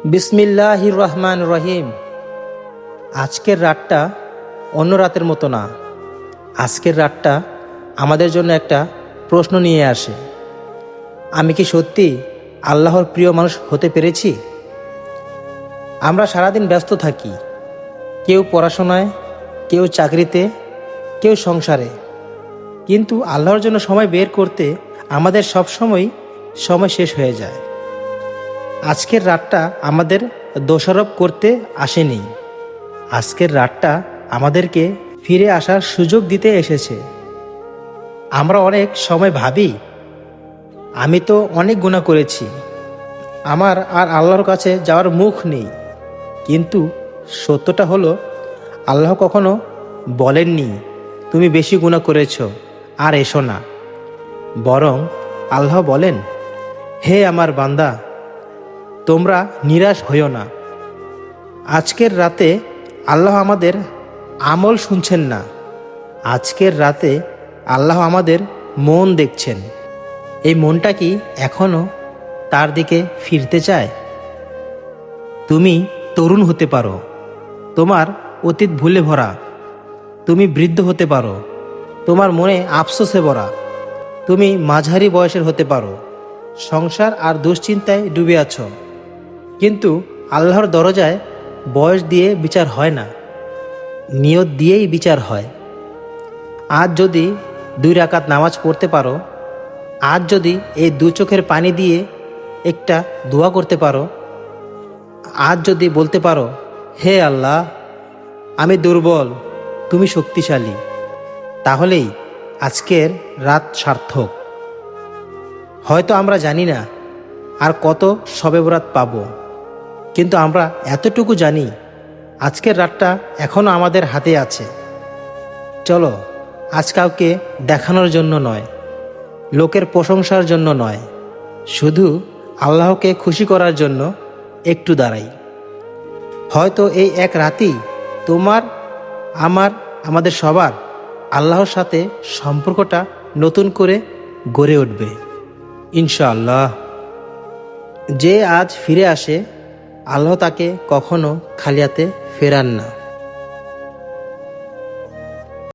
বিসমিল্লাহির রহমান রহিম। আজকের রাতটা অন্য রাতের মতো না। আজকের রাতটা আমাদের জন্য একটা প্রশ্ন নিয়ে আসে। আমি কি সত্যি আল্লাহর প্রিয় মানুষ হতে পেরেছি? আমরা সারাদিন ব্যস্ত থাকি, কেউ পড়াশোনায়, কেউ চাকরিতে, কেউ সংসারে, কিন্তু আল্লাহর জন্য সময় বের করতে আমাদের সময় শেষ হয়ে যায়। আজকের রাতটা আমাদের দোষারোপ করতে আসেনি। আজকের রাতটা আমাদেরকে ফিরে আসার সুযোগ দিতে এসেছে। আমরা অনেক সময় ভাবি, আমি তো অনেক গুনাহ করেছি, আমার আর আল্লাহর কাছে যাওয়ার মুখ নেই। কিন্তু সত্যটা হলো, আল্লাহ কখনো বলেননি তুমি বেশি গুনাহ করেছ আর এসো না। বরং আল্লাহ বলেন, হে আমার বান্দা, তোমরা নিরাশ হইও না। আজকের রাতে আল্লাহ আমাদের আমল শুনছেন না, আজকের রাতে আল্লাহ আমাদের মন দেখছেন। এই মনটা কি এখনো তার দিকে ফিরতে চায়? তুমি তরুণ হতে পারো, তোমার অতীত ভুলে ভরা। তুমি বৃদ্ধ হতে পারো, তোমার মনে আফসোসে ভরা। তুমি মাঝারি বয়সের হতে পারো, সংসার আর দুশ্চিন্তায় ডুবে আছো। কিন্তু আল্লাহর দরজায় বয়স দিয়ে বিচার হয় না, নিয়ত দিয়েই বিচার হয়। আজ যদি 2 রাকাত নামাজ পড়তে পারো, আজ যদি এই 2 চোখের পানি দিয়ে একটা দোয়া করতে পারো, আজ যদি বলতে পারো, হে আল্লাহ, আমি দুর্বল, তুমি শক্তিশালী, তাহলেই আজকের রাত সার্থক। হয়তো আমরা জানি না আর কত শবে বরাত পাবো, কিন্তু আমরা এতটুকু জানি, আজকের রাতটা এখনও আমাদের হাতে আছে। চলো, আজ কাউকে দেখানোর জন্য নয়, লোকের প্রশংসার জন্য নয়, শুধু আল্লাহকে খুশি করার জন্য একটু দাঁড়াই। হয়তো এই এক রাতেই তোমার, আমাদের সবার আল্লাহর সাথে সম্পর্কটা নতুন করে গড়ে উঠবে ইনশাআল্লাহ। যে আজ ফিরে আসে, আল্লাহ তাকে কখনো খালি হাতে ফেরান না।